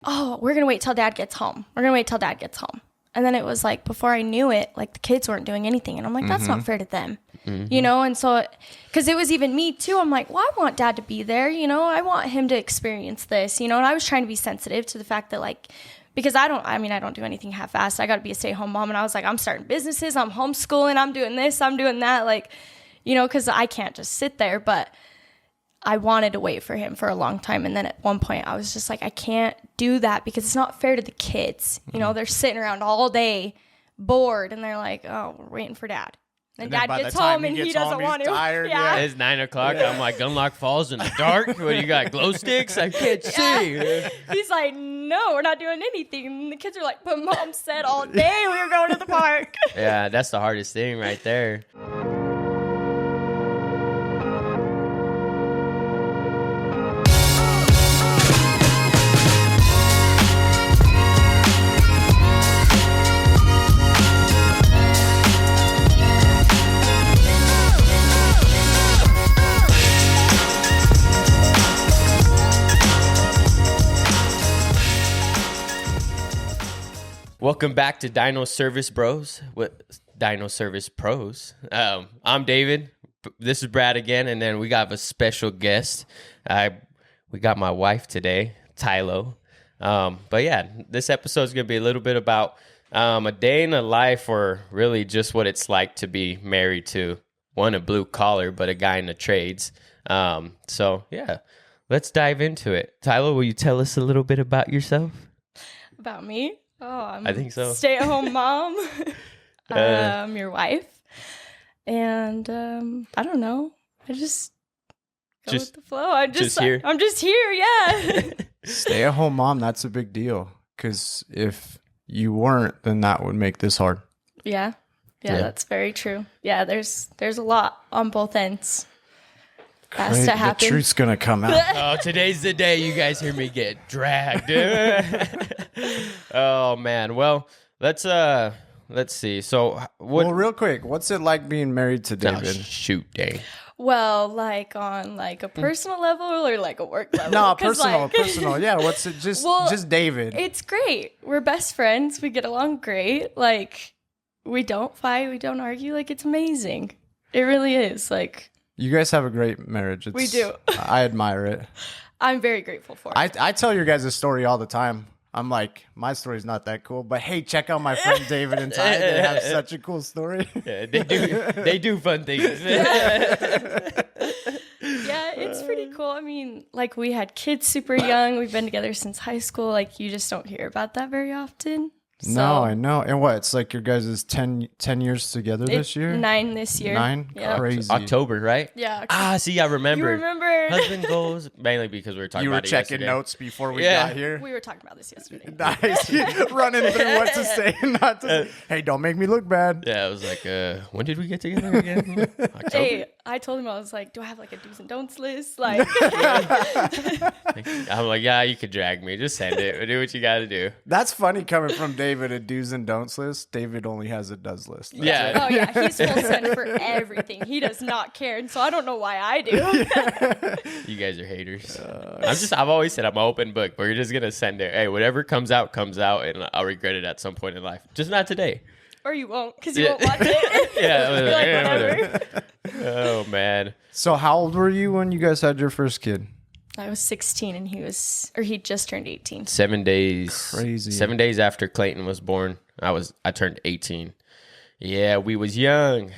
oh, we're going to wait till dad gets home. We're going to wait till dad gets home. And then it was like, before I knew it, like the kids weren't doing anything. And I'm like, that's not fair to them, you know? And so, because it was even me too. I'm like, well, I want dad to be there. You know, I want him to experience this, you know? And I was trying to be sensitive to the fact that like, because I don't do anything half-assed. I got to be a stay-at-home mom. And I was like, I'm starting businesses. I'm homeschooling. I'm doing this. I'm doing that. Like, you know, because I can't just sit there. But I wanted to wait for him for a long time. And then at one point I was just like, I can't do that because it's not fair to the kids. You know, they're sitting around all day bored and they're like, oh, we're waiting for dad. And dad gets home and he doesn't want to. Tired, yeah. It's 9 o'clock. I'm like, Gunlock Falls in the dark. What do you got? Glow sticks? I can't see. He's like, no, we're not doing anything. And the kids are like, but mom said all day we were going to the park. Yeah, that's the hardest thing right there. Welcome back to Dino Service Bros with Dino Service Pros. I'm David. This is Brad again, and then we got a special guest. We got my wife today, Tylo. But yeah, this episode is going to be a little bit about a day in the life, or really just what it's like to be married to a blue collar, but a guy in the trades. So yeah, let's dive into it. Tylo, will you tell us a little bit about yourself? About me? Oh, I think so. Stay-at-home mom. I'm your wife. And I don't know. I just go with the flow. I'm just here, yeah. Stay-at-home mom, that's a big deal. Because if you weren't, then that would make this hard. Yeah, that's very true. Yeah, there's a lot on both ends. Has to happen. The truth's gonna come out. Oh, today's the day you guys hear me get dragged. Oh man. Well, let's see. So, well, real quick, what's it like being married to David? Oh, shoot, dang. Well, like on like a personal level or like a work level? No, personal. Yeah, what's it? Just David. It's great. We're best friends. We get along great. Like, we don't fight. We don't argue. Like, it's amazing. It really is. Like. You guys have a great marriage. We do. I admire it. I'm very grateful for it. I tell your guys' story all the time. I'm like, my story's not that cool, but hey, check out my friend David and Ty. They have such a cool story. Yeah, they do fun things. Yeah, it's pretty cool. I mean, like, we had kids super young. We've been together since high school. Like, you just don't hear about that very often. So, no, I know. And what? It's like your guys is 10 years together this year? 9 this year. 9? Yep. Crazy. October, right? Yeah. See, I remember. You remember. Husband goals, mainly because we were talking about it yesterday. You were checking notes before we got here? We were talking about this yesterday. Nice. Running through what to say and not to say. Hey, don't make me look bad. Yeah, I was like, when did we get together again? October? Hey, I told him, I was like, do I have like a do's and don'ts list? Like, I'm like, yeah, you could drag me. Just send it. Do what you got to do. That's funny coming from David, a do's and don'ts list. David only has a does list. That's yeah. it. Oh, yeah. He's full send for everything. He does not care. And so I don't know why I do. You guys are haters. I've always said I'm an open book. We're just going to send it. Hey, whatever comes out, and I'll regret it at some point in life. Just not today. Or you won't, because you won't watch it. Yeah. Whatever. Oh, man. So how old were you when you guys had your first kid? I was 16 and he just turned 18. 7 days. Crazy. 7 days after Clayton was born, I turned 18. Yeah, we was young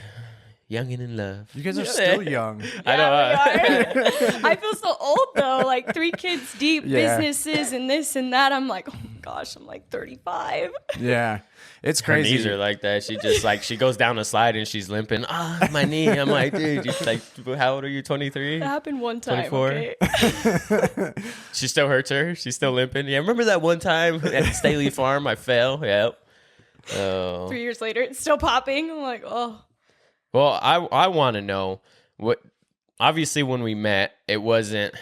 and in love. You guys are still young. I know. I feel so old though, like 3 kids deep, businesses and this and that. I'm like, oh my gosh, I'm like 35. Yeah. It's Her crazy. knees are like that. She just like, she goes down a slide and she's limping. My knee. I'm like, dude, you like, how old are you? 23? That happened one time. 24? Okay. She still hurts her. She's still limping. Yeah, remember that one time at Staley Farm I fell? Yep. Oh. 3 years later, it's still popping. I'm like, oh. Well, I want to know what. Obviously, when we met, it wasn't.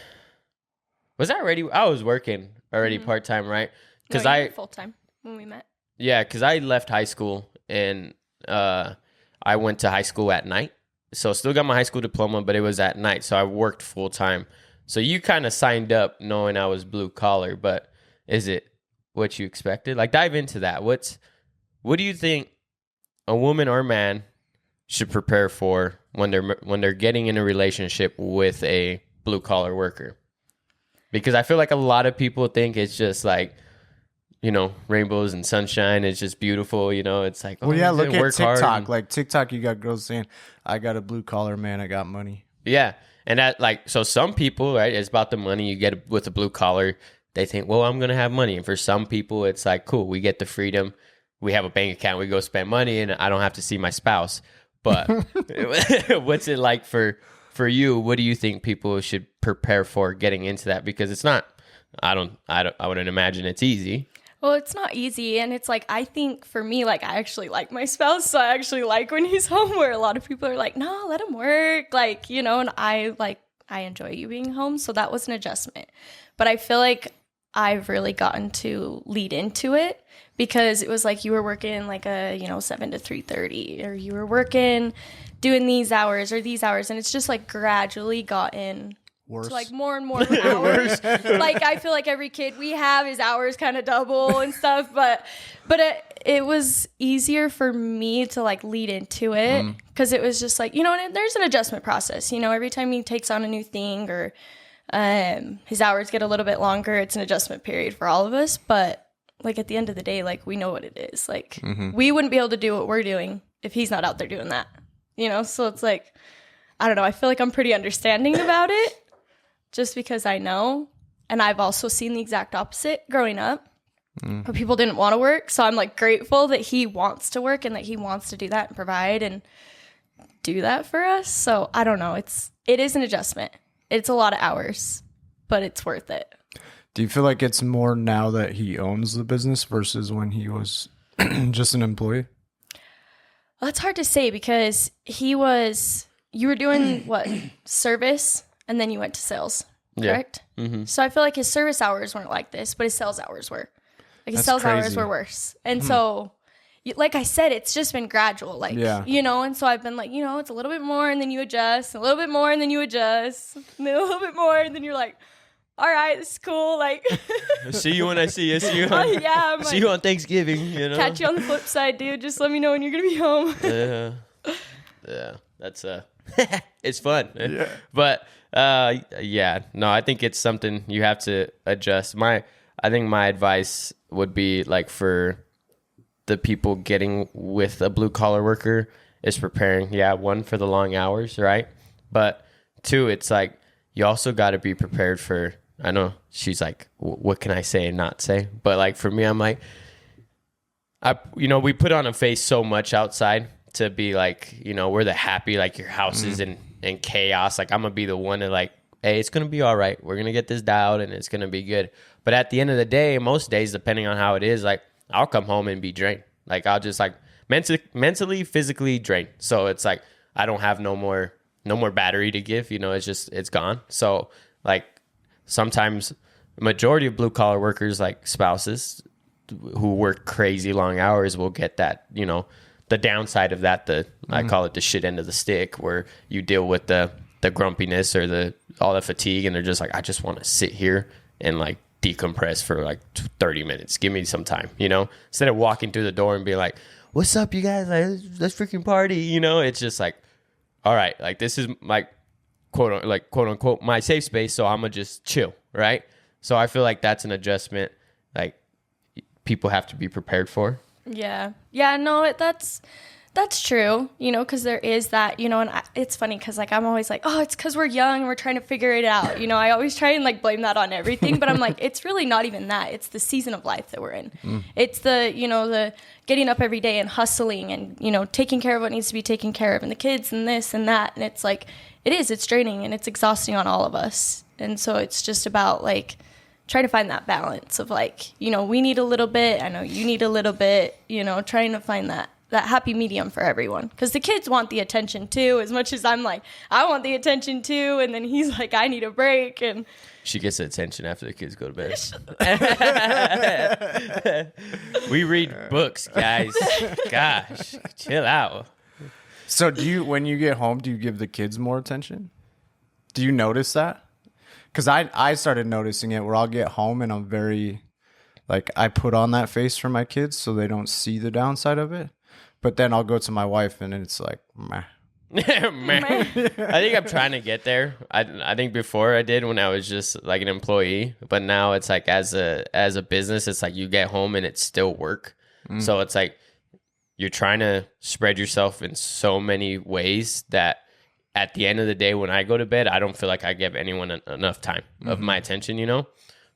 Was I already? I was working already part time, right? Because you were full time when we met. Yeah, because I left high school and I went to high school at night. So still got my high school diploma, but it was at night. So I worked full time. So you kind of signed up knowing I was blue collar, but is it what you expected? Like, dive into that. What do you think a woman or man should prepare for when they're getting in a relationship with a blue collar worker? Because I feel like a lot of people think it's just like, you know, rainbows and sunshine. It's just beautiful. You know, it's like, Well, yeah, look at work hard TikTok. Like TikTok, you got girls saying, I got a blue collar man, I got money. Yeah. And that, like, so some people, right, it's about the money you get with a blue collar. They think, well, I'm going to have money. And for some people, it's like, cool, we get the freedom. We have a bank account. We go spend money and I don't have to see my spouse. But what's it like for you? What do you think people should prepare for getting into that? Because it's not, I wouldn't imagine it's easy. Well, it's not easy. And it's like, I think for me, like, I actually like my spouse. So I actually like when he's home, where a lot of people are like, no, let him work. Like, you know, and I enjoy you being home. So that was an adjustment. But I feel like I've really gotten to lead into it, because it was like you were working like a, 7 to 3:30, or you were working doing these hours or these hours. And it's just like gradually gotten Worse. to like more and more hours. Like, I feel like every kid we have, his hours kind of double and stuff. But it was easier for me to like lead into it, because it was just like, and there's an adjustment process. Every time he takes on a new thing, or his hours get a little bit longer, it's an adjustment period for all of us. But like at the end of the day, like we know what it is. Like we wouldn't be able to do what we're doing if he's not out there doing that. So it's like, I don't know. I feel like I'm pretty understanding about it, just because I know. And I've also seen the exact opposite growing up, where people didn't want to work. So I'm like grateful that he wants to work and that he wants to do that and provide and do that for us. So I don't know. It is an adjustment. It's a lot of hours, but it's worth it. Do you feel like it's more now that he owns the business versus when he was just an employee? Well, that's hard to say, because you were doing what? Service, and then you went to sales, correct? Yeah. Mm-hmm. So I feel like his service hours weren't like this, but his sales hours were. Like his sales hours were worse. And so, like I said, it's just been gradual. Like, and so I've been like, it's a little bit more, and then you adjust, a little bit more, and then you adjust, and then a little bit more, and then you're like, all right, this is cool. Like, see you when I see you. See you on Thanksgiving. Catch you on the flip side, dude. Just let me know when you're gonna be home. Yeah, that's it's fun. Yeah. But I think it's something you have to adjust. I think my advice would be, like, for the people getting with a blue collar worker is preparing. Yeah, one, for the long hours, right? But two, it's like you also got to be prepared for. I know she's like, what can I say and not say? But like for me, I'm like, we put on a face so much outside to be like, we're the happy, like your house is in chaos. Like I'm gonna be the one to like, hey, it's gonna be all right. We're gonna get this dialed and it's gonna be good. But at the end of the day, most days, depending on how it is, like I'll come home and be drained. Like I'll just like mentally, physically drained. So it's like I don't have no more battery to give. It's gone. So like. Sometimes majority of blue collar workers, like spouses who work crazy long hours, will get that, the downside of that, I call it the shit end of the stick, where you deal with the grumpiness or all the fatigue, and they're just like, I just want to sit here and like decompress for like 30 minutes. Give me some time, instead of walking through the door and being like, what's up, you guys? Like, let's freaking party. It's just like, all right, like this is like, quote unquote my safe space, so I'm gonna just chill, right? So I feel like that's an adjustment like people have to be prepared for. No, that's true, because there is that, and it's funny because like I'm always like, oh, it's because we're young and we're trying to figure it out, I always try and like blame that on everything, but I'm like, it's really not even that. It's the season of life that we're in. It's the the getting up every day and hustling and taking care of what needs to be taken care of, and the kids and this and that, and it's like it's draining and it's exhausting on all of us. And so it's just about like trying to find that balance of like, we need a little bit, I know you need a little bit, trying to find that happy medium for everyone. Because the kids want the attention too, as much as I'm like, I want the attention too. And then he's like, I need a break. And she gets the attention after the kids go to bed. We read books, guys. Gosh, chill out. So when you get home, do you give the kids more attention? Do you notice that? Because I started noticing it where I'll get home and I'm very like I put on that face for my kids so they don't see the downside of it. But then I'll go to my wife and it's like, meh. Man, I think I'm trying to get there. I think before I did when I was just like an employee, but now it's like as a business, it's like you get home and it's still work. So it's like you're trying to spread yourself in so many ways that at the end of the day, when I go to bed, I don't feel like I give anyone enough time of my attention, you know?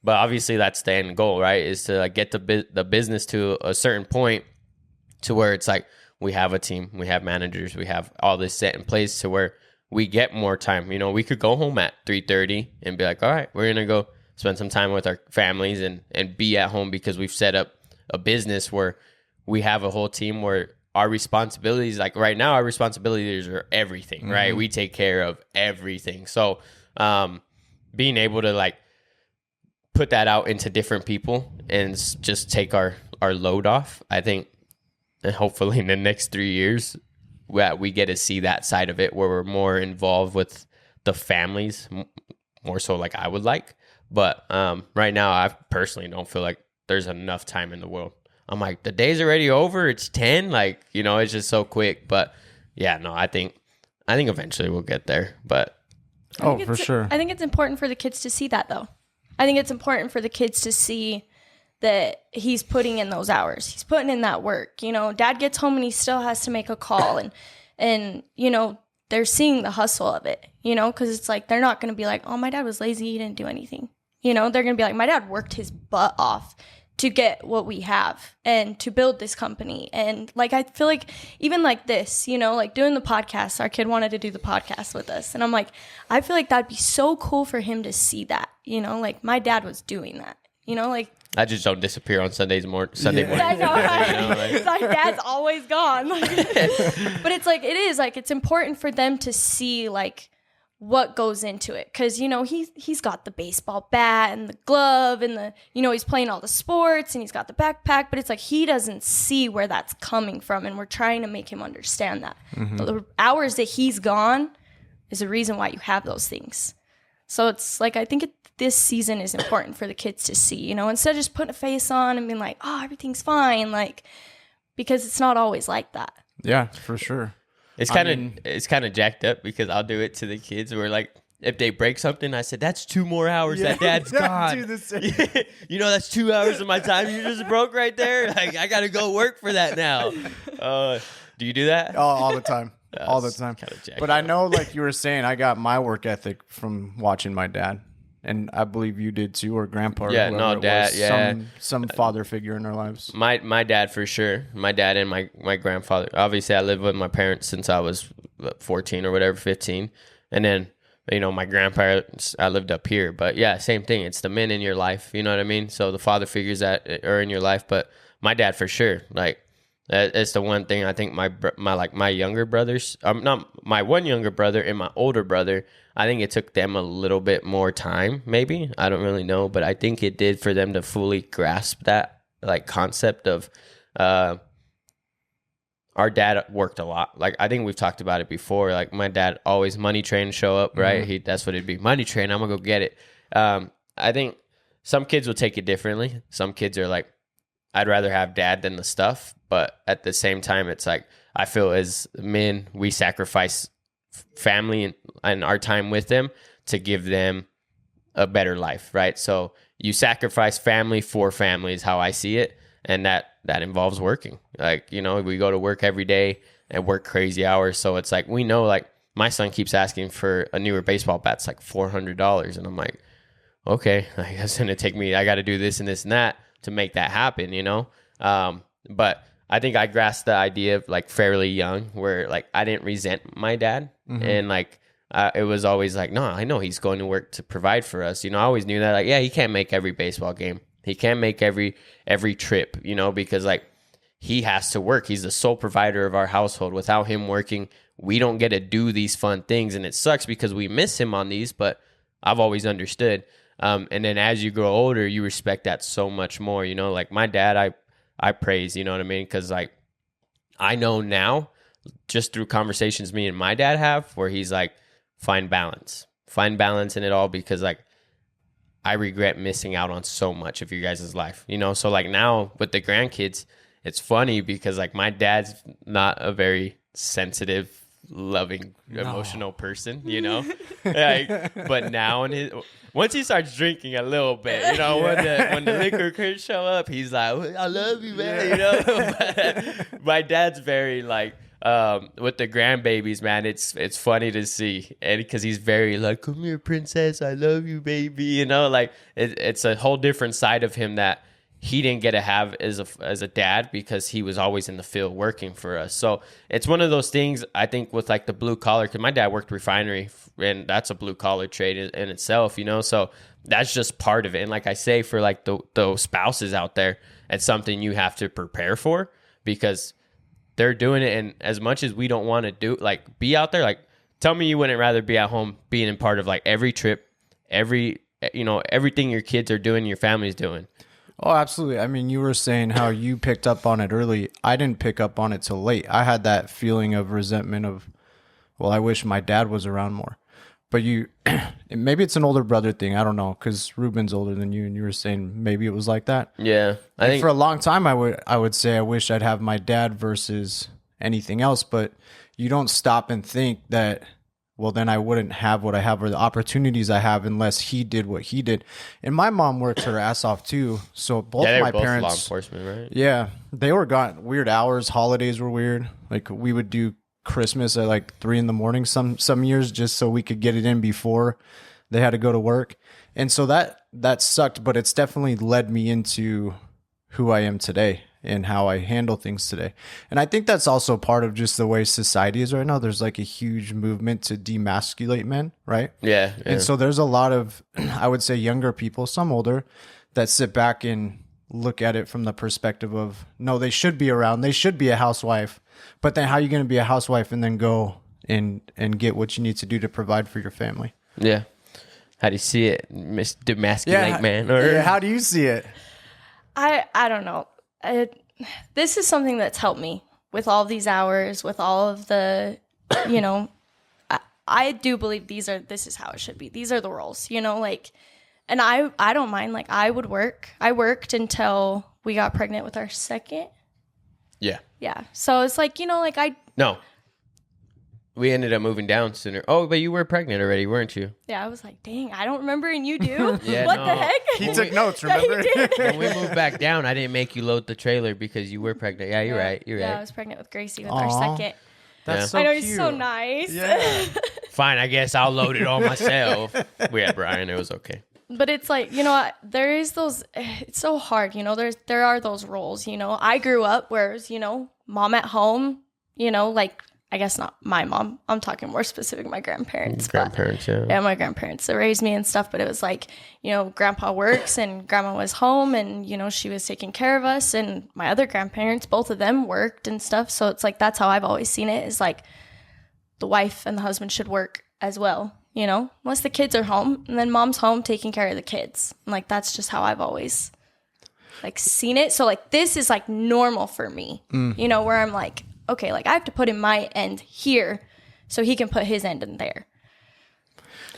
But obviously that's the end goal, right? Is to like get the business to a certain point to where it's like we have a team, we have managers, we have all this set in place to where we get more time. You know, we could go home at 3:30 and be like, all right, we're going to go spend some time with our families and be at home because we've set up a business where we have a whole team where our responsibilities, like right now, our responsibilities are everything, right? We take care of everything. So being able to like put that out into different people and just take our load off, I think, and hopefully in the next 3 years, we get to see that side of it where we're more involved with the families, more so like I would like. But right now, I personally don't feel like there's enough time in the world. I'm like, the day's already over. It's 10. Like, you know, it's just so quick. But yeah, no, I think eventually we'll get there. But For sure. I think it's important for the kids to see that, though. I think it's important for the kids to see that he's putting in those hours. He's putting in that work. You know, dad gets home and he still has to make a call. And you know, they're seeing the hustle of it, you know, because it's like they're not going to be like, oh, my dad was lazy. He didn't do anything. You know, they're going to be like, my dad worked his butt off to get what we have and to build this company. And like, I feel like even like this, you know, like doing the podcast, our kid wanted to do the podcast with us. And I'm like, I feel like that'd be so cool for him to see that, you know, like my dad was doing that, you know, like. I just don't disappear on Sunday morning. I know, right? You know, like. My dad's always gone. But it's like, it is like, it's important for them to see like what goes into it. Cause you know, he's got the baseball bat and the glove and the, you know, he's playing all the sports and he's got the backpack, but it's like, he doesn't see where that's coming from. And we're trying to make him understand that the hours that he's gone is the reason why you have those things. So it's like, I think this season is important for the kids to see, you know, instead of just putting a face on and being like, oh, everything's fine. Like, because it's not always like that. Yeah, for sure. It's kind of jacked up because I'll do it to the kids where like if they break something, I said that's 2 more hours that dad's gone. Do the same. You know, that's 2 hours of my time you just broke right there. Like I gotta go work for that now. Do you do that? Oh, all the time. All the time. But I know, like you were saying, I got my work ethic from watching my dad. And I believe you did too, or grandpa. Yeah, or dad. Was, yeah, some father figure in our lives. My dad for sure. My dad and my grandfather. Obviously, I lived with my parents since I was 14 or whatever, 15, and then you know my grandparents. I lived up here, but yeah, same thing. It's the men in your life. You know what I mean? So the father figures that are in your life, but my dad for sure. Like it's the one thing I think my younger brothers. Not my one younger brother and my older brother. I think it took them a little bit more time, maybe. I don't really know, but I think it did for them to fully grasp that like concept of our dad worked a lot. Like I think we've talked about it before. Like my dad always money train show up, right? That's what it'd be. Money train, I'm gonna go get it. I think some kids will take it differently. Some kids are like, I'd rather have dad than the stuff. But at the same time, it's like I feel as men, we sacrifice family and our time with them to give them a better life, right? So you sacrifice family for family is how I see it, and that involves working. Like, you know, we go to work every day and work crazy hours, so it's like we know, like my son keeps asking for a newer baseball bat. It's like $400, and I'm like, okay, I guess it's gonna take me. I got to do this and this and that to make that happen, you know. But I think I grasped the idea of like fairly young, where like I didn't resent my dad, and like it was always like, no, I know he's going to work to provide for us. You know, I always knew that, like, yeah, he can't make every baseball game, he can't make every trip, you know, because like he has to work. He's the sole provider of our household. Without him working, we don't get to do these fun things, and it sucks because we miss him on these. But I've always understood. And then as you grow older, you respect that so much more. You know, like my dad, I praise, you know what I mean? Because like I know now, just through conversations me and my dad have, where he's like, find balance in it all, because like I regret missing out on so much of your guys' life, you know? So like now with the grandkids, it's funny because like my dad's not a very sensitive, loving, emotional person, you know? Like, but now once he starts drinking a little bit, you know, when the liquor could show up, he's like, I love you, man, you know? But my dad's very like, with the grandbabies, man, it's funny to see, and because he's very like, come here, princess, I love you, baby, you know, like it's a whole different side of him that he didn't get to have as a dad because he was always in the field working for us. So it's one of those things, I think, with like the blue collar, because my dad worked refinery, and that's a blue collar trade in itself, you know, so that's just part of it. And like I say, for like those spouses out there, it's something you have to prepare for, because they're doing it. And as much as we don't want to do, like, be out there, like, tell me you wouldn't rather be at home being in part of like every trip, everything your kids are doing, your family's doing. Oh, absolutely. I mean, you were saying how you picked up on it early. I didn't pick up on it till late. I had that feeling of resentment of, well, I wish my dad was around more. But maybe it's an older brother thing. I don't know, because Ruben's older than you, and you were saying maybe it was like that. Yeah, I think for a long time, I would say I wish I'd have my dad versus anything else. But you don't stop and think that, well, then I wouldn't have what I have or the opportunities I have unless he did what he did. And my mom worked her ass off too. So both they my were both parents, law enforcement, right? Yeah, they were gone weird hours. Holidays were weird. Like we would do Christmas at like 3 a.m. some years, just so we could get it in before they had to go to work. And so that sucked, but it's definitely led me into who I am today and how I handle things today. And I think that's also part of just the way society is right now. There's like a huge movement to demasculate men, right? Yeah. And so there's a lot of, I would say, younger people, some older, that sit back and look at it from the perspective of, no, they should be around. They should be a housewife. But then how are you going to be a housewife and then go and get what you need to do to provide for your family? Yeah. How do you see it? Demasculate man? Or... Yeah, how do you see it? I don't know. This is something that's helped me with all these hours, with all of the, I do believe this is how it should be. These are the roles, like, and I don't mind. Like, I would work. I worked until we got pregnant with our second. Yeah. Yeah. So it's like, No. We ended up moving down sooner. Oh, but you were pregnant already, weren't you? Yeah, I was like, dang, I don't remember, and you do? Yeah, what the heck? He took notes, remember? When we moved back down, I didn't make you load the trailer because you were pregnant. Yeah, you're right. You're right. Yeah, I was pregnant with Gracie with our second. That's so I know, cute. he's so nice. Yeah. Fine, I guess I'll load it all myself. We had Brian. It was okay. But it's like, there is those, it's so hard, there are those roles, I grew up where, mom at home, like, I guess not my mom. I'm talking more specific, my grandparents. Yeah. Yeah, my grandparents that raised me and stuff. But it was like, grandpa works and grandma was home and, she was taking care of us. And my other grandparents, both of them worked and stuff. So it's like, that's how I've always seen it, is like the wife and the husband should work as well, unless the kids are home. And then mom's home taking care of the kids. And like, that's just how I've always like seen it. So like, this is like normal for me, where I'm like, okay, like I have to put in my end here so he can put his end in there.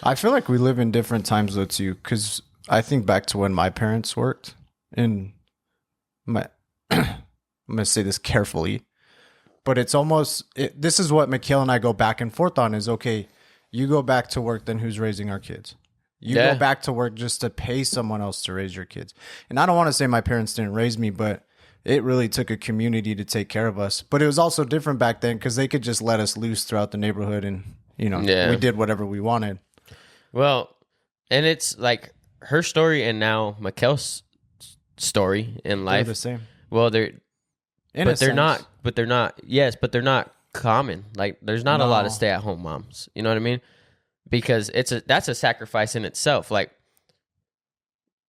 I feel like we live in different times though too, because I think back to when my parents worked, and I'm going to say this carefully, but it's almost, this is what Mikhail and I go back and forth on is, okay, you go back to work, then who's raising our kids? You go back to work just to pay someone else to raise your kids. And I don't want to say my parents didn't raise me, but it really took a community to take care of us. But it was also different back then because they could just let us loose throughout the neighborhood and, we did whatever we wanted. Well, and it's like her story and now Mikhail's story in life. They're the same. Well, they're not common. Like, there's not a lot of stay-at-home moms. You know what I mean? Because that's a sacrifice in itself. Like,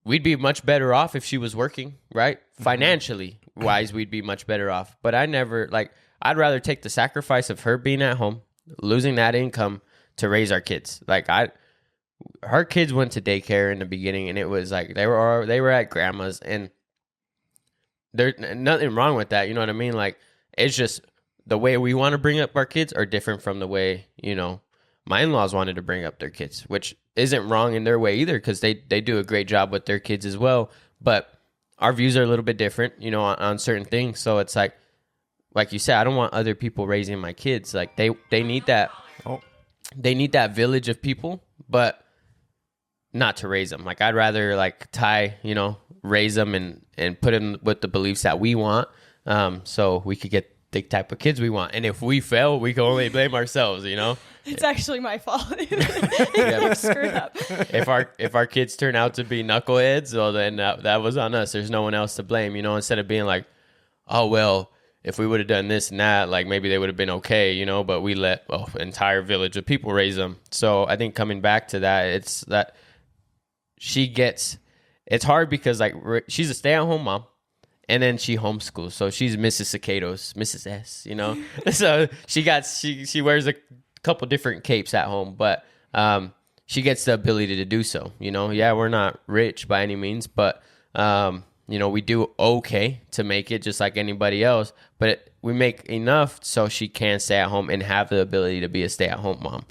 we'd be much better off if she was working, right? Financially wise, we'd be much better off. But I'd rather take the sacrifice of her being at home, losing that income to raise our kids. Like, her kids went to daycare in the beginning, and it was like they were at grandma's, and there's nothing wrong with that. You know what I mean? Like, it's just the way we want to bring up our kids are different from the way, my in-laws wanted to bring up their kids, which isn't wrong in their way either, because they do a great job with their kids as well. But our views are a little bit different, you know, on certain things. So it's like you said, I don't want other people raising my kids. Like they need that. Oh. They need that village of people, but not to raise them. Like I'd rather like Ty, you know, raise them and put them with the beliefs that we want, so we could get the type of kids we want. And if we fail, we can only blame ourselves, you know. It's actually my fault. Yeah. Screwed up. If our kids turn out to be knuckleheads, well then that was on us. There's no one else to blame, you know. Instead of being like, oh well, if we would have done this and that, like maybe they would have been okay, you know. But we let an entire village of people raise them. So I think coming back to that, it's that it's hard because like she's a stay-at-home mom. And then she homeschools, so she's Mrs. Cicados, Mrs. S, you know. So she wears a couple different capes at home, but she gets the ability to do so. You know, yeah, we're not rich by any means, but you know, we do okay to make it just like anybody else. But we make enough so she can stay at home and have the ability to be a stay-at-home mom,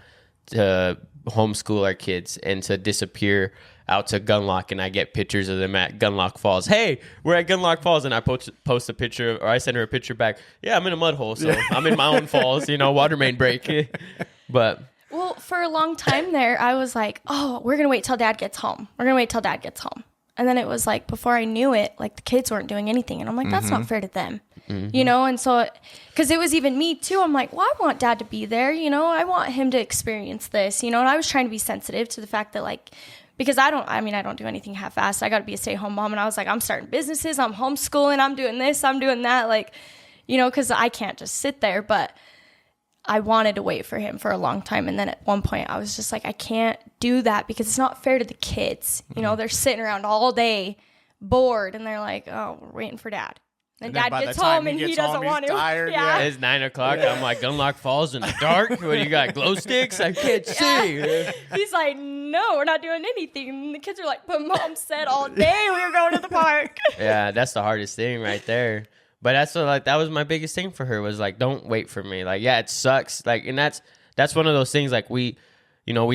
to homeschool our kids and to disappear out to Gunlock, and I get pictures of them at Gunlock Falls. Hey, we're at Gunlock Falls, and I post a picture, or I send her a picture back. Yeah, I'm in a mud hole, so I'm in my own falls, you know, water main break. But well, for a long time there, I was like, oh, we're gonna wait till Dad gets home. And then it was like before I knew it, like the kids weren't doing anything, and I'm like, that's not fair to them, you know. And so, because it was even me too, I'm like, well, I want Dad to be there, you know. I want him to experience this, you know. And I was trying to be sensitive to the fact that like. Because I don't do anything half-assed. I got to be a stay-at-home mom. And I was like, I'm starting businesses. I'm homeschooling. I'm doing this. I'm doing that. Like, you know, because I can't just sit there. But I wanted to wait for him for a long time. And then at one point, I was just like, I can't do that because it's not fair to the kids. You know, they're sitting around all day bored. And they're like, oh, we're waiting for Dad. And Dad gets home and he doesn't want to. Tired, yeah. It's 9 o'clock. I'm like, Gunlock Falls in the dark. What do you got? Glow sticks? I can't see. He's like, no, we're not doing anything. And the kids are like, but Mom said all day we were going to the park. Yeah, that's the hardest thing right there. But that's what, like, that was my biggest thing for her, was like, don't wait for me. Like, yeah, it sucks. Like, and that's one of those things. Like, we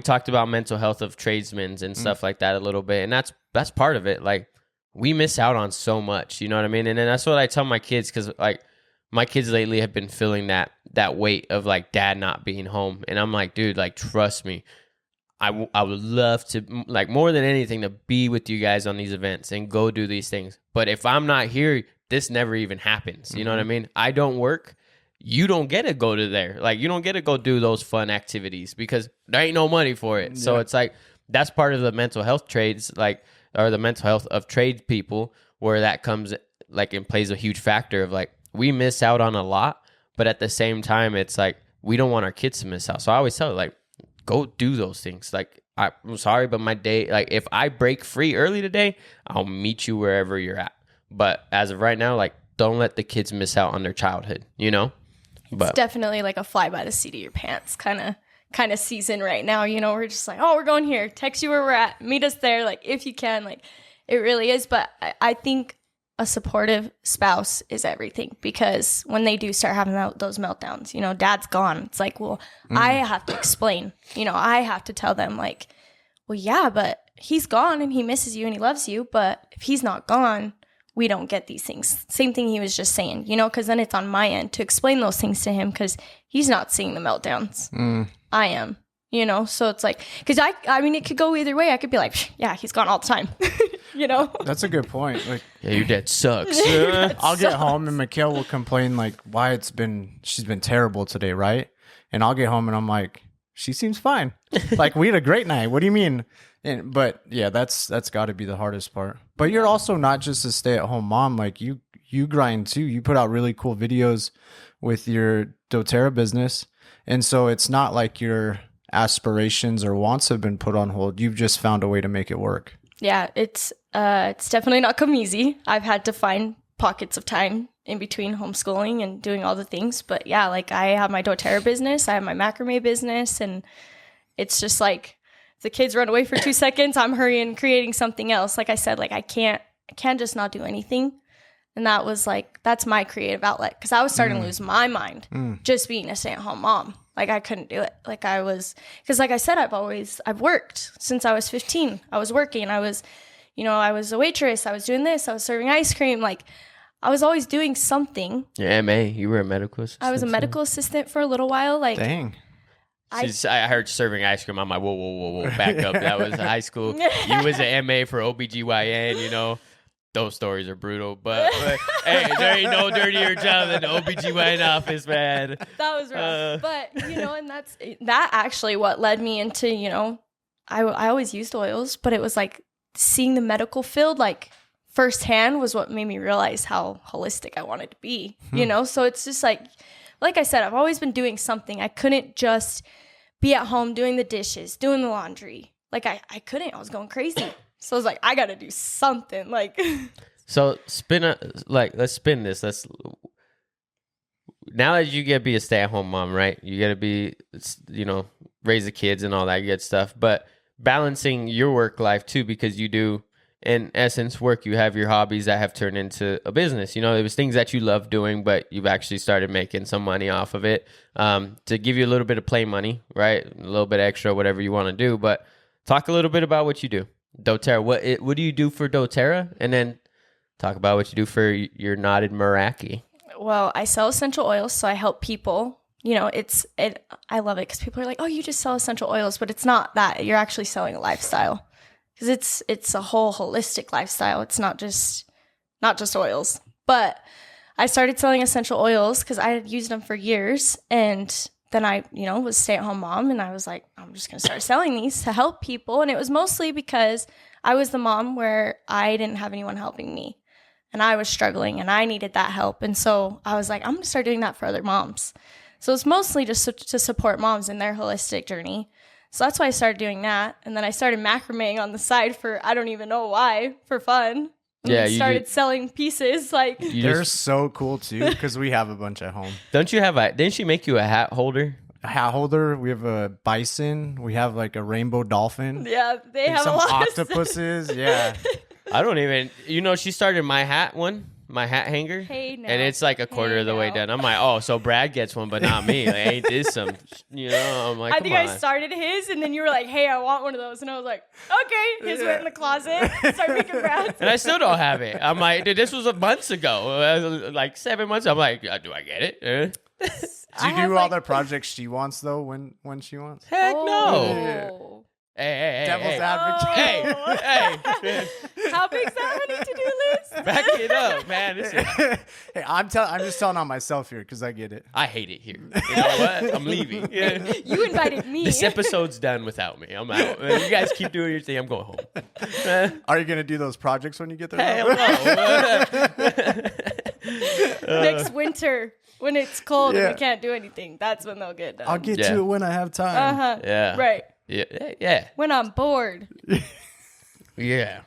talked about mental health of tradesmen and stuff like that a little bit, and that's part of it. Like, we miss out on so much, you know what I mean? And then that's what I tell my kids, because like my kids lately have been feeling that weight of like Dad not being home. And I'm like, dude, like, trust me, I would love to, like, more than anything, to be with you guys on these events and go do these things. But if I'm not here, this never even happens. You know what I mean? I don't work. You don't get to go to there. Like, you don't get to go do those fun activities because there ain't no money for it. So it's like, that's part of the mental health trades, like, or the mental health of trade people, where that comes like and plays a huge factor of like, we miss out on a lot, but at the same time, it's like, we don't want our kids to miss out. So I always tell her, like, go do those things. Like, I'm sorry, but my day, like, if I break free early today, I'll meet you wherever you're at. But as of right now, like, don't let the kids miss out on their childhood, you know? It's definitely like a fly by the seat of your pants kind of season right now. You know, we're just like, oh, we're going here. Text you where we're at. Meet us there. Like, if you can, like, it really is. But I think a supportive spouse is everything, because when they do start having those meltdowns, you know, Dad's gone. It's like, well, I have to explain, you know, I have to tell them like, well, yeah, but he's gone and he misses you and he loves you. But if he's not gone, we don't get these things. Same thing he was just saying, you know, because then it's on my end to explain those things to him, because he's not seeing the meltdowns. I am, you know, so it's like, because I mean, it could go either way. I could be like, yeah, he's gone all the time, you know? That's a good point. Like, yeah, your dad sucks. I'll get home and Mikhail will complain like, why she's been terrible today, right? And I'll get home and I'm like, she seems fine. Like, we had a great night. What do you mean? But yeah, that's got to be the hardest part. But you're also not just a stay-at-home mom. Like, you grind too. You put out really cool videos with your doTERRA business. And so it's not like your aspirations or wants have been put on hold. You've just found a way to make it work. Yeah, it's definitely not come easy. I've had to find pockets of time in between homeschooling and doing all the things. But yeah, like, I have my doTERRA business, I have my macrame business, and it's just like, if the kids run away for 2 seconds, I'm hurrying, creating something else. Like I said, like, I can't just not do anything. And that was like, that's my creative outlet, because I was starting to lose my mind just being a stay-at-home mom. Like I couldn't do it. Like I was, because like I said, I've worked since I was 15. I was working. I was a waitress. I was doing this. I was serving ice cream. Like I was always doing something. Your MA, you were a medical assistant? I was a medical assistant for a little while. Like, dang. I heard serving ice cream. I'm like, whoa, back up. That was high school. You was an MA for OBGYN, you know. Those stories are brutal, but hey, there ain't no dirtier job than the OBGYN office, man. That was rough. But, and that actually what led me into, I always used oils, but it was like seeing the medical field, like firsthand was what made me realize how holistic I wanted to be, So it's just like I said, I've always been doing something. I couldn't just be at home doing the dishes, doing the laundry. Like I couldn't, I was going crazy. So I was like, I got to do something. Like, so let's spin this. Now that you get to be a stay-at-home mom, right? You got to be, raise the kids and all that good stuff. But balancing your work life too, because you do, in essence, work. You have your hobbies that have turned into a business. It was things that you love doing, but you've actually started making some money off of it to give you a little bit of play money, right? A little bit extra, whatever you want to do. But talk a little bit about what you do. doTERRA. What do you do for doTERRA? And then talk about what you do for your Knotted Meraki. Well, I sell essential oils, so I help people. I love it because people are like, oh, you just sell essential oils, but it's not that. You're actually selling a lifestyle because it's a whole holistic lifestyle. It's not just oils. But I started selling essential oils because I had used them for years, and then I, was a stay-at-home mom, and I was like, I'm just going to start selling these to help people. And it was mostly because I was the mom where I didn't have anyone helping me, and I was struggling, and I needed that help. And so I was like, I'm going to start doing that for other moms. So it's mostly just to support moms in their holistic journey. So that's why I started doing that. And then I started macrameing on the side for, I don't even know why, for fun. Yeah, you started selling pieces. They're so cool too because we have a bunch at home. Don't you have didn't she make you a hat holder? A hat holder. We have a bison. We have like a rainbow dolphin. Yeah, they have some a lot octopuses. Yeah. I don't even. She started my hat hanger. Hey, no. And it's like a quarter of the way done. I'm like, oh, so Brad gets one, but not me. Like, ain't this some? I'm like, I think I started his, and then you were like, hey, I want one of those, and I was like, okay. His went in the closet. Started making Brad's. And I still don't have it. I'm like, dude, this was months ago, like 7 months. I'm like, do I get it? Do you do all the projects she wants though? When she wants? Heck no. Oh. Hey, Devil's advocate. Hey. How big's that honey to-do list? Back it up, man. Hey, I'm just telling on myself here because I get it. I hate it here. You know what? I'm leaving. Yeah. You invited me. This episode's done without me. I'm out. You guys keep doing your thing. I'm going home. Are you gonna do those projects when you get there? Hell no. Next winter, when it's cold and we can't do anything, that's when they'll get done. I'll get to it when I have time. Yeah. Right. Yeah. When I'm bored. Yeah.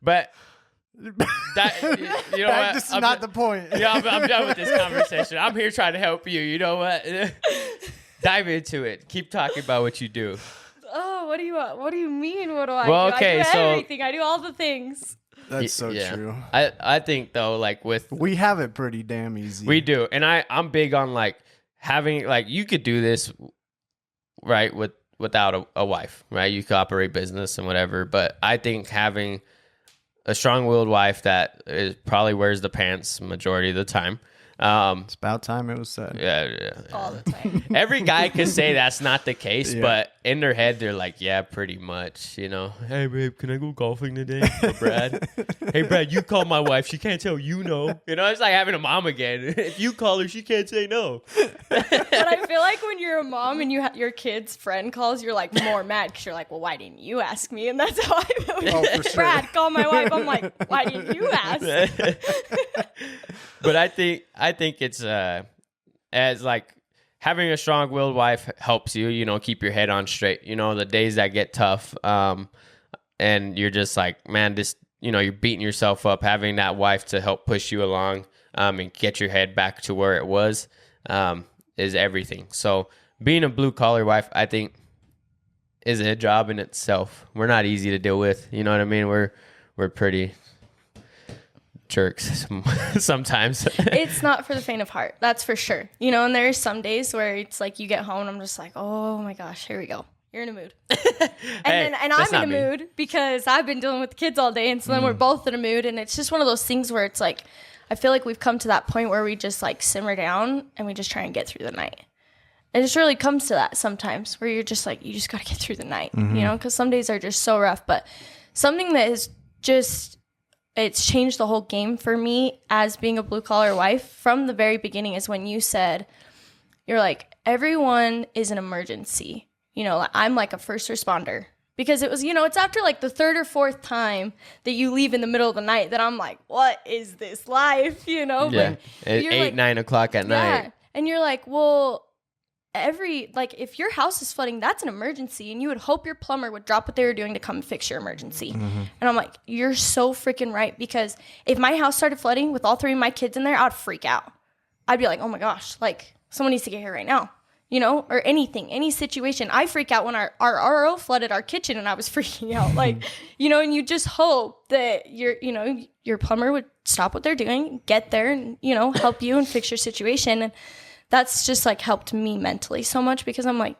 But that, this is not the point. Yeah, I'm done with this conversation. I'm here trying to help you. You know what? Dive into it. Keep talking about what you do. Oh, what do you want? What do you mean? What do I do? Okay, I do everything. I do all the things. That's so true. I think though, like we have it pretty damn easy. We do, and I'm big on like having like you could do this right without a wife, right? You could operate business and whatever, but I think having a strong-willed wife that probably wears the pants majority of the time. It's about time it was said. Yeah. All the time. Every guy could say that's not the case, but in their head, they're like, yeah, pretty much, Hey, babe, can I go golfing today? Or Brad? Hey, Brad, you call my wife. She can't tell you no. It's like having a mom again. If you call her, she can't say no. But I feel like when you're a mom and your kid's friend calls, you're like more mad because you're like, well, why didn't you ask me? And that's how I feel. Oh, for sure. Brad, call my wife. I'm like, why didn't you ask? But I think it's as like having a strong-willed wife helps you, keep your head on straight. The days that get tough, and you're just like, man, this, you're beating yourself up. Having that wife to help push you along, and get your head back to where it was, is everything. So being a blue-collar wife, I think, is a job in itself. We're not easy to deal with. You know what I mean? We're pretty jerks sometimes. It's not for the faint of heart. That's for sure. You know, and there are some days where it's like you get home and I'm just like, oh my gosh, here we go. You're in a mood. And I'm in a mood because I've been dealing with the kids all day. And so then we're both in a mood. And it's just one of those things where it's like, I feel like we've come to that point where we just like simmer down and we just try and get through the night. It just really comes to that sometimes where you're just like, you just got to get through the night, you know, because some days are just so rough. But something that is just, it's changed the whole game for me as being a blue collar wife from the very beginning is when you said, you're like, everyone is an emergency. You know, I'm like a first responder because it was, you know, it's after like the third or fourth time that you leave in the middle of the night that I'm like, what is this life? You know, yeah, at 8, like, 9 o'clock at night. And you're like, well, if your house is flooding, that's an emergency. And you would hope your plumber would drop what they were doing to come fix your emergency. And I'm like, you're so freaking right. Because if my house started flooding with all 3 of my kids in there, I'd freak out. I'd be like, oh my gosh, like someone needs to get here right now. You know, or anything, any situation. I freak out when our RO flooded our kitchen and I was freaking out. Like, you know, and you just hope that your plumber would stop what they're doing, get there and, you know, help you and fix your situation. And that's just like helped me mentally so much because I'm like,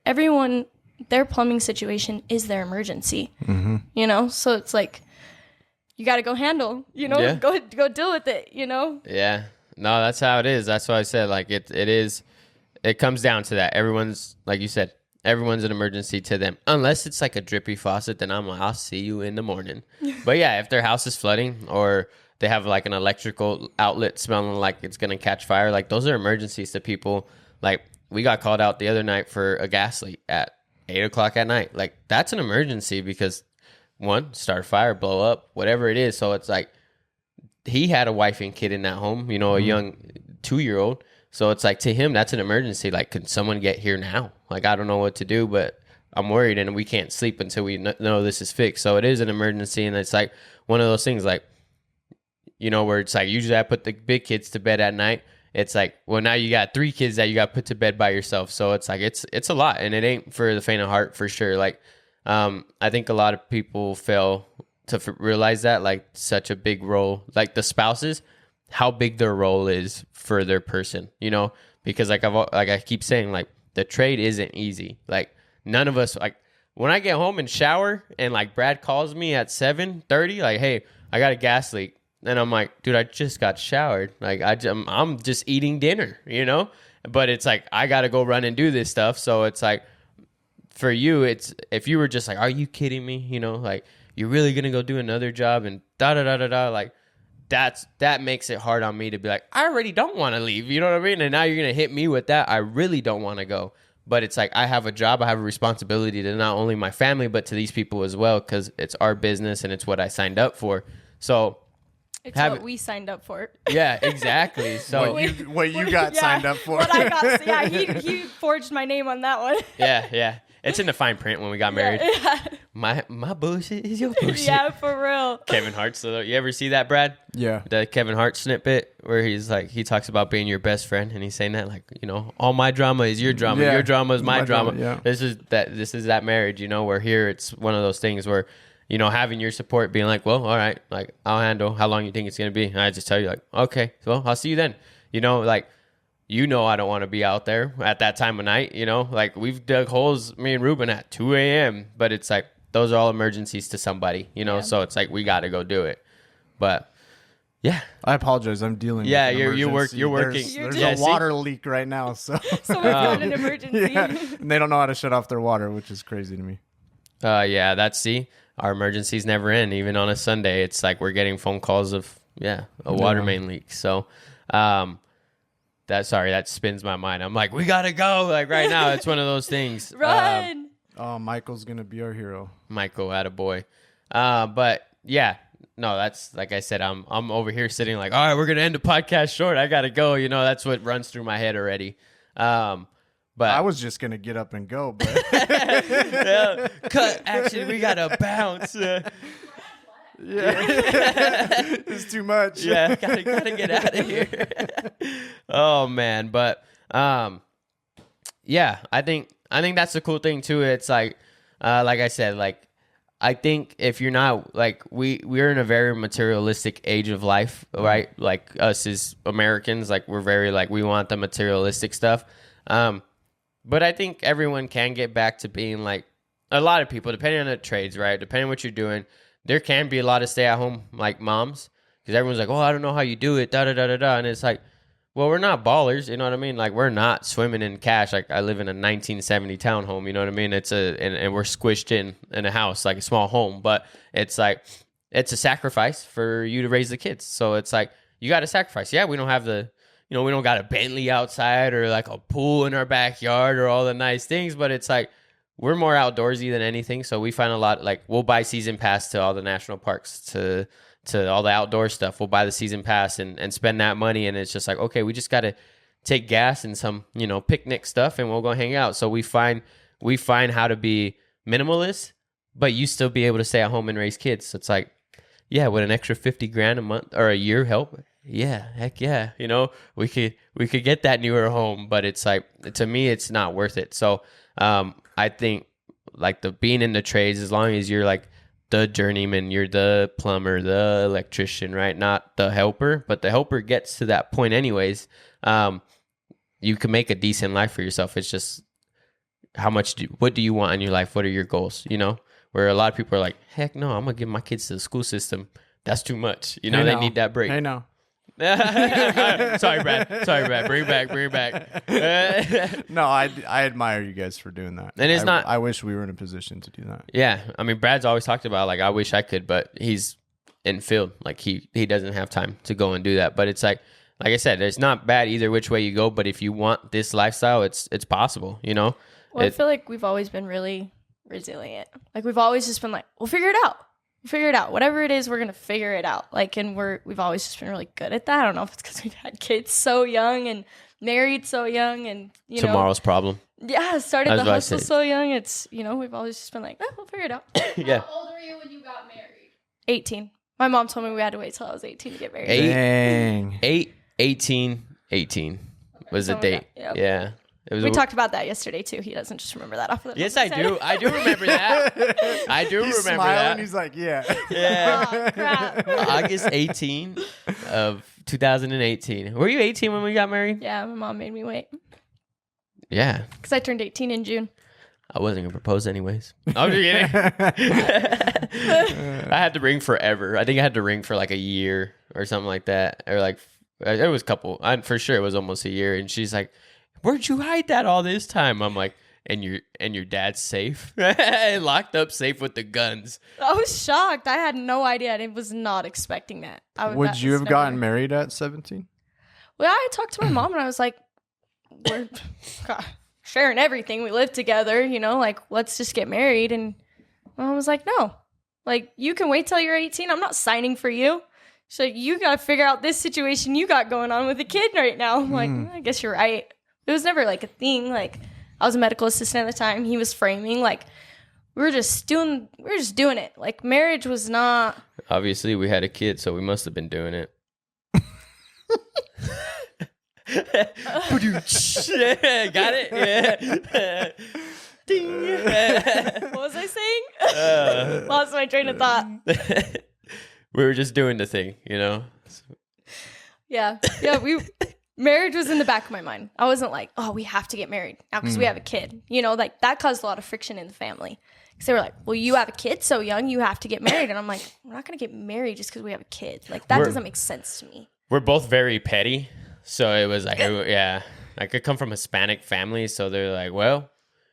everyone, their plumbing situation is their emergency, you know? So it's like, you got to go handle, you know, go deal with it, you know? Yeah. No, that's how it is. That's why I said, like, it comes down to that. Everyone's, like you said, everyone's an emergency to them. Unless it's like a drippy faucet, then I'm like, I'll see you in the morning. But yeah, if their house is flooding or they have like an electrical outlet smelling like it's going to catch fire, like those are emergencies to people. Like we got called out the other night for a gas leak at 8 o'clock at night. Like that's an emergency because one, start a fire, blow up, whatever it is. So it's like he had a wife and kid in that home, you know, a young 2-year-old. So it's like to him, that's an emergency. Like, can someone get here now? Like, I don't know what to do, but I'm worried and we can't sleep until we know this is fixed. So it is an emergency. And it's like one of those things like, you know, where it's like usually I put the big kids to bed at night. It's like, well, now you got 3 kids that you got put to bed by yourself. So it's like, it's a lot and it ain't for the faint of heart for sure. Like, I think a lot of people fail to realize that like such a big role, like the spouses, how big their role is for their person, you know, because like I keep saying, like the trade isn't easy. Like none of us, like when I get home and shower and like Brad calls me at 7:30, like, hey, I got a gas leak. And I'm like, dude, I just got showered. Like I'm just eating dinner, you know, but it's like, I got to go run and do this stuff. So it's like for you, it's, if you were just like, are you kidding me? You know, like you're really going to go do another job and like, that makes it hard on me to be like, I already don't want to leave. You know what I mean? And now you're going to hit me with that. I really don't want to go. But it's like, I have a job. I have a responsibility to not only my family, but to these people as well, because it's our business and it's what I signed up for. So it's what we signed up for. Yeah, exactly. So what you got signed up for. What I got. Yeah, he forged my name on that one. Yeah. It's in the fine print when we got married. Yeah. My bullshit is your bullshit. Yeah, for real. Kevin Hart. So you ever see that, Brad? Yeah. The Kevin Hart snippet where he's like, he talks about being your best friend, and he's saying that like, you know, all my drama is your drama. Yeah. Your drama is my drama. Yeah. This is that marriage, you know, where here it's one of those things where, you know, having your support, being like, well, all right, like I'll handle how long you think it's going to be. And I just tell you like, okay, well, I'll see you then. You know, like, you know, I don't want to be out there at that time of night, you know, like we've dug holes, me and Ruben, at 2 a.m. But it's like, those are all emergencies to somebody, you know, so it's like, we got to go do it. But yeah. I apologize. I'm dealing with an emergency. You're working. There's a water leak right now. So we've got an emergency. Yeah. And they don't know how to shut off their water, which is crazy to me. Yeah, our emergencies never end. Even on a Sunday, it's like we're getting phone calls of, a water main leak. So, that spins my mind. I'm like, we gotta go. Like right now, it's one of those things. Run. Michael's gonna be our hero. Michael, attaboy. But yeah, no, that's like I said. I'm over here sitting like, all right, we're gonna end the podcast short. I gotta go. You know, that's what runs through my head already. But I was just gonna get up and go, but cut. Actually, we gotta bounce. It's too much. Yeah, gotta get out of here. Oh man, but yeah, I think that's the cool thing too. It's like I said, like I think if you're not like we're in a very materialistic age of life, right? Like us as Americans, like we're very like we want the materialistic stuff. But I think everyone can get back to being like a lot of people, depending on the trades, right? Depending on what you're doing, there can be a lot of stay-at-home like moms because everyone's like, oh, I don't know how you do it, da da da da da, and it's like, well, we're not ballers, you know what I mean? Like we're not swimming in cash. Like I live in a 1970 townhome, you know what I mean? It's and we're squished in a house, like a small home, but it's like it's a sacrifice for you to raise the kids. So it's like you got to sacrifice. Yeah, we don't have we don't got a Bentley outside or like a pool in our backyard or all the nice things, but it's like we're more outdoorsy than anything. So we find a lot, like we'll buy season pass to all the national parks, to all the outdoor stuff. We'll buy the season pass and spend that money. And it's just like, okay, we just got to take gas and some, picnic stuff and we'll go hang out. So we find how to be minimalist, but you still be able to stay at home and raise kids. So it's like, yeah, would an extra $50,000 a month or a year help? Yeah, heck yeah. We could get that newer home, but it's like, to me, it's not worth it. So I think like the being in the trades, as long as you're like the journeyman, you're the plumber, the electrician, right? Not the helper, but the helper gets to that point anyways. You can make a decent life for yourself. It's just what do you want in your life? What are your goals? Where a lot of people are like, heck no, I'm gonna give my kids to the school system. That's too much. They need that break. I know. Sorry, Brad. Bring it back. No, I admire you guys for doing that. And it's not. I wish we were in a position to do that. Yeah, I mean, Brad's always talked about like I wish I could, but he's in field. Like he doesn't have time to go and do that. But it's like I said, it's not bad either which way you go. But if you want this lifestyle, it's possible. Well, I feel like we've always been really resilient. Like we've always just been like, we'll figure it out. Whatever it is, we're gonna figure it out. Like, and we've always just been really good at that. I don't know if it's because we've had kids so young and married so young, and tomorrow's problem. Yeah, started the hustle so young. It's we've always just been like, we'll figure it out. Yeah. How old were you when you got married? 18. My mom told me we had to wait till I was 18 to get married. 18 was the date. Yep. Yeah. We talked about that yesterday too. He doesn't just remember that off of the Yes, I do. I do remember that. He's smiling. He's like, yeah. Oh, crap. August 18 of 2018. Were you 18 when we got married? Yeah, my mom made me wait. Yeah. Because I turned 18 in June. I wasn't going to propose anyways. I'm just kidding. I had to ring forever. I think I had to ring for like a year or something like that. Or like, it was a couple. For sure it was almost a year. And she's like, where'd you hide that all this time? I'm like, and your dad's safe? Locked up safe with the guns. I was shocked. I had no idea. I was not expecting that. Would you have gotten married at 17? Well, I talked to my mom and I was like, we're sharing everything. We live together, like, let's just get married. And my mom was like, no, like, you can wait till you're 18. I'm not signing for you. She's like, you got to figure out this situation you got going on with a kid right now. I'm like, I guess you're right. It was never like a thing. Like, I was a medical assistant at the time. He was framing. Like, we were just doing it. Like, marriage was not. Obviously, we had a kid, so we must have been doing it. Got it? Yeah. Ding. What was I saying? Lost my train of thought. We were just doing the thing, Yeah. Marriage was in the back of my mind. I wasn't like, oh, we have to get married now because we have a kid. Like that caused a lot of friction in the family. Because they were like, well, you have a kid so young, you have to get married. And I'm like, we're not going to get married just because we have a kid. Like, that doesn't make sense to me. We're both very petty. So it was like, yeah. I could come from a Hispanic family. So they're like, well,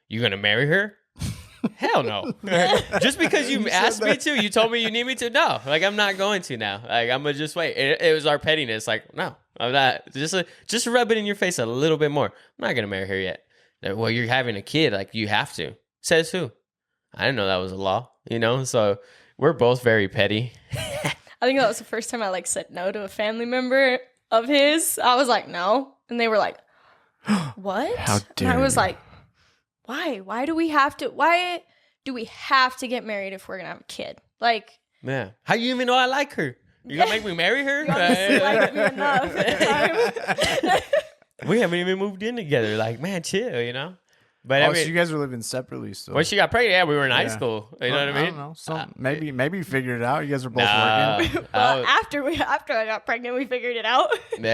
you going to marry her? Hell no. Just because you asked me to, you told me you need me to? No. Like, I'm not going to now. Like, I'm going to just wait. It was our pettiness. Like, no. I'm not. Just rub it in your face a little bit more. I'm not gonna marry her yet. Well, you're having a kid. Like, you have to. Says who? I didn't know that was a law. So we're both very petty. I think that was the first time I said no to a family member of his. I was like, no, and they were like, what? How dare and I was you. like, why? Why do we have to get married if we're gonna have a kid? Like, yeah. How you even know I like her? You gonna make me marry her? You obviously like me enough at the time. We haven't even moved in together. Like, man, chill, But Oh, so you guys were living separately still. when she got pregnant, yeah, we were in high Yeah. school. You know what I mean? I don't know. So maybe you figured it out. You guys were both Nah, working. Well, after I got pregnant, we figured it out. we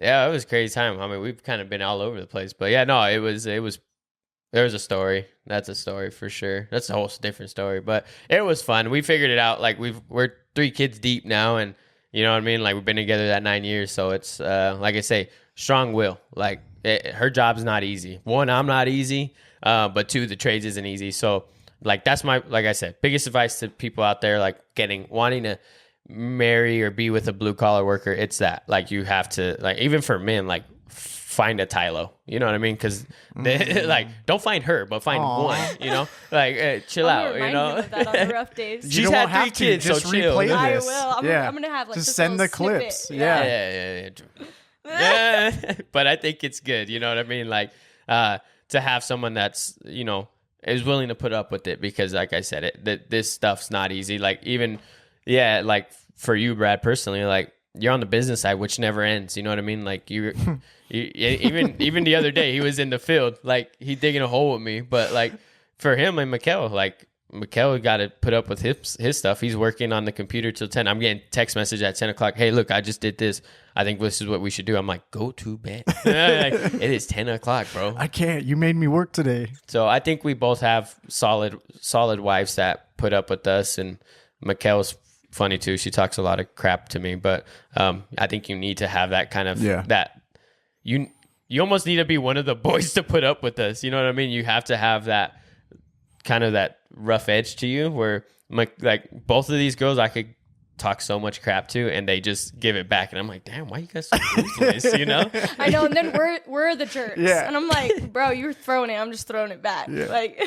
yeah, it was a crazy time. I mean, we've kind of been all over the place, but yeah, no, it was there was a story. That's a story for sure. That's a whole different story, but it was fun. We figured it out. Like we're 3 kids deep now, and you know what I mean? Like we've been together that 9 years, so it's like I say, strong will. Like her job's not easy. 1, I'm not easy, but 2, the trades isn't easy. So like that's like I said, biggest advice to people out there like wanting to marry or be with a blue collar worker. It's that like you have to like even for men like find a Tylo. You know what I mean? Because like don't find her, but find one. You know, like chill out. You know, of that on the rough days. You She's don't had have 3 to. kids, Just so chill. replay I this. will. I'm gonna have like just this send the little snippet. clips. Yeah. Yeah. Yeah. But I think it's good. You know what I mean? Like to have someone that's is willing to put up with it because, like I said, this stuff's not easy. Like even like for you, Brad, personally, like you're on the business side, which never ends. You know what I mean? Like you even the other day, he was in the field, like he digging a hole with me. But like for him and Mikkel, like Mikkel got to put up with his stuff. He's working on the computer till 10. I'm getting text message at 10 o'clock. Hey, look, I just did this. I think this is what we should do. I'm like, go to bed. Like, it is 10 o'clock, bro. I can't. You made me work today. So I think we both have solid wives that put up with us. And Mikkel's funny too. She talks a lot of crap to me, but I think you need to have that kind of that you almost need to be one of the boys to put up with us. You know what I mean? You have to have that kind of that rough edge to you where like both of these girls I could talk so much crap to and they just give it back and I'm like, damn, why you guys so ruthless, you know? I know, and then we're the jerks. Yeah. And I'm like, bro, you're throwing it, I'm just throwing it back. Yeah. Like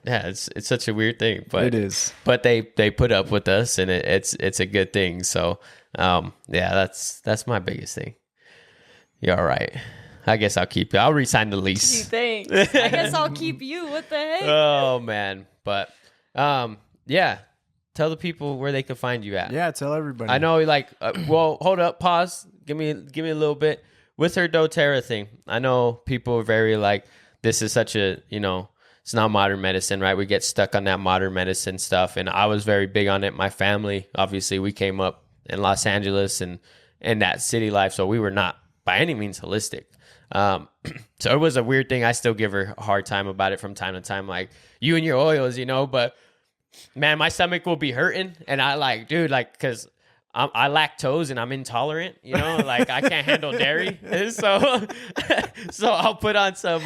Yeah, it's such a weird thing, but It is. But they put up with us and it's a good thing. So yeah, that's my biggest thing. You're all right. I guess I'll keep you. I'll re-sign the you lease. think. I guess I'll keep you. What the heck? Oh man. But yeah. Tell the people where they can find you at. Yeah, tell everybody. I know, like, well, hold up, pause. Give me a little bit with her doTERRA thing. I know people are very like, this is such a, it's not modern medicine, right? We get stuck on that modern medicine stuff, and I was very big on it. My family, obviously, we came up in Los Angeles and that city life, so we were not by any means holistic. So it was a weird thing. I still give her a hard time about it from time to time, like you and your oils, but. Man, my stomach will be hurting, and I like, dude, like, because I lactose and I'm intolerant, like I can't handle dairy, so I'll put on some.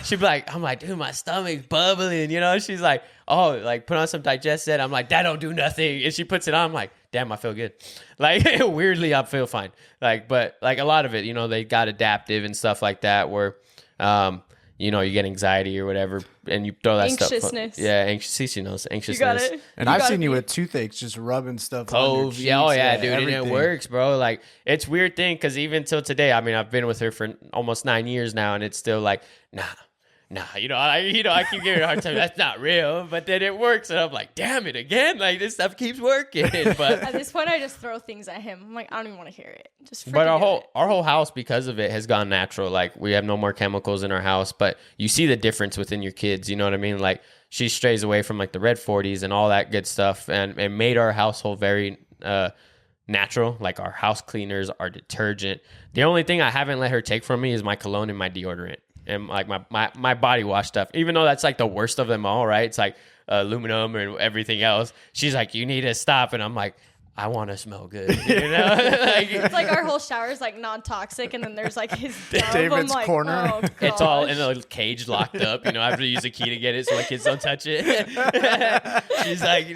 She'd be like, I'm like, dude, my stomach's bubbling, She's like, oh, like put on some Digested. I'm like, that don't do nothing, and she puts it on. I'm like, damn, I feel good. Like weirdly, I feel fine. Like, but like a lot of it, they got adaptive and stuff like that, where you get anxiety or whatever, and you throw that Anxiousness. stuff. Yeah, anxiousness. You got it. And I've seen you with toothaches just rubbing stuff on your cheeks. Yeah, oh yeah, dude, everything. and it works, bro. Like, it's weird thing, because even till today, I mean, I've been with her for almost 9 years now, and it's still like, nah, I keep giving her a hard time. That's not real, but then it works, and I'm like, damn it, again, like this stuff keeps working. But At this point, I just throw things at him. I'm like, I don't even want to hear it. Just. But our freaking do whole house, because of it, has gone natural. Like, we have no more chemicals in our house, but you see the difference within your kids. You know what I mean? Like, she strays away from like the red 40s and all that good stuff, and it made our household very natural. Like our house cleaners, our detergent. The only thing I haven't let her take from me is my cologne and my deodorant. And like my body wash stuff, even though that's like the worst of them all, right? It's like aluminum and everything else. She's like, you need to stop. And I'm like, I want to smell good. Like, It's like our whole shower is like non-toxic, and then there's like his dove. David's I'm like, corner. Oh, it's all gosh. in a cage locked up. I have to use a key to get it so my kids don't touch it. She's like,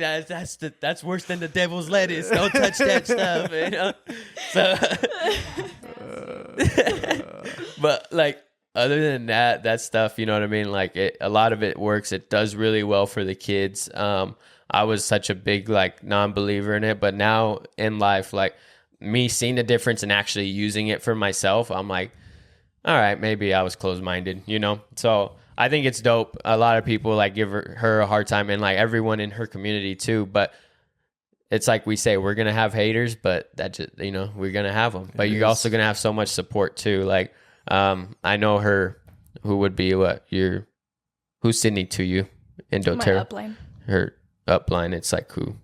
that's worse than the devil's lettuce. Don't touch that stuff. So, but like, other than that stuff, you know what I mean? Like, a lot of it works. It does really well for the kids. I was such a big like non-believer in it, but now in life, like me seeing the difference and actually using it for myself, I'm like, all right, maybe I was closed-minded, So I think it's dope. A lot of people like give her a hard time, and like everyone in her community too. But it's like we say, we're gonna have haters, but that just we're gonna have them. But you're also gonna have so much support too. Like I know her who would be who's Sydney to you in My doTERRA? upline. Her upline, it's like who?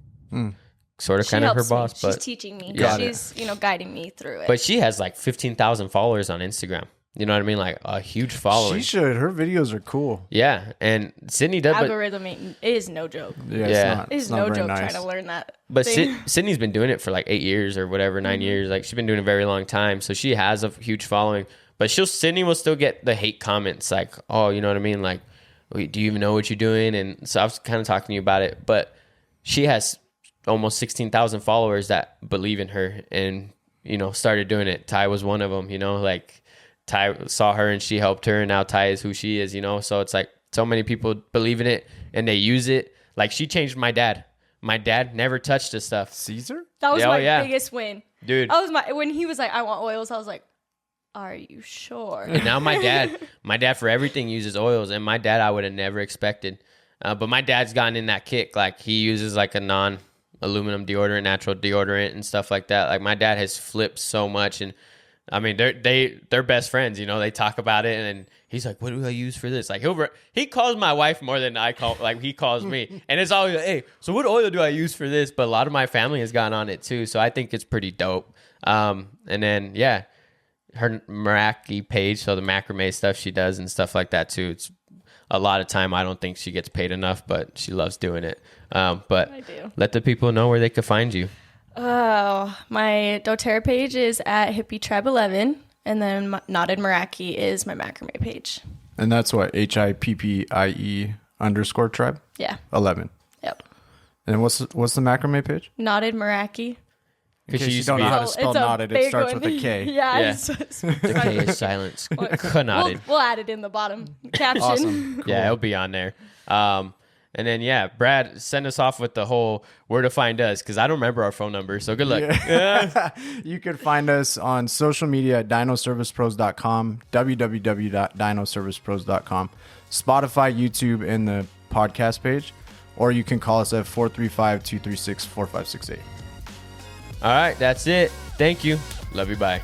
Sort of She kind of her helps me. boss, but she's teaching me. Yeah. She's guiding me through it. but she has like 15,000 followers on Instagram. You know what I mean? Like a huge following. She should. Her videos are cool. Yeah, and Sydney does. Algorithm is no joke. Yeah. It is not no very joke nice. trying to learn that. But thing. Sydney's been doing it for like 8 years or whatever, 9 years. Like she's been doing it a very long time, so she has a huge following. But Sydney will still get the hate comments, like, "Oh, you know what I mean? Like, wait, do you even know what you're doing?" And so I was kind of talking to you about it. But she has almost 16,000 followers that believe in her, and started doing it. Ty was one of them. Like Ty saw her and she helped her, and now Ty is who she is. So it's like so many people believe in it and they use it. Like she changed my dad. My dad never touched this stuff. Caesar? That was Yeah, my biggest win. Dude. When he was like, I want oils, I was like, are you sure? And now my dad for everything uses oils, and my dad I would have never expected. But my dad's gotten in that kick. Like he uses like a non-aluminum deodorant, natural deodorant and stuff like that. Like my dad has flipped so much, and I mean they're best friends. They talk about it, and he's like, "What do I use for this?" Like he calls my wife more than I call. Like he calls me, and it's always like, "Hey, so what oil do I use for this?" But a lot of my family has gone on it too, so I think it's pretty dope. And then her Meraki page, so the macrame stuff she does and stuff like that too. It's a lot of time. I don't think she gets paid enough, but she loves doing it. But I do. Let the people know where they could find you. Oh, my doTERRA page is at Hippie Tribe 11, and then Knotted Meraki is my macrame page. And that's what HIPPIE_tribe? Yeah. 11. Yep. And what's the macrame page? Knotted Meraki. In Because case she you used to don't be know how to It's spell a knotted, it big starts one. with a K. Yeah. Yeah. It's The K is silence. Knotted. We'll add it in the bottom caption. Awesome. Cool. Yeah, it'll be on there. And then, Brad, send us off with the whole where to find us, because I don't remember our phone number. So good luck. Yeah. You can find us on social media at dinoservicepros.com, www.dinoservicepros.com, Spotify, YouTube, and the podcast page. Or you can call us at 435-236-4568. All right, that's it. Thank you. Love you. Bye.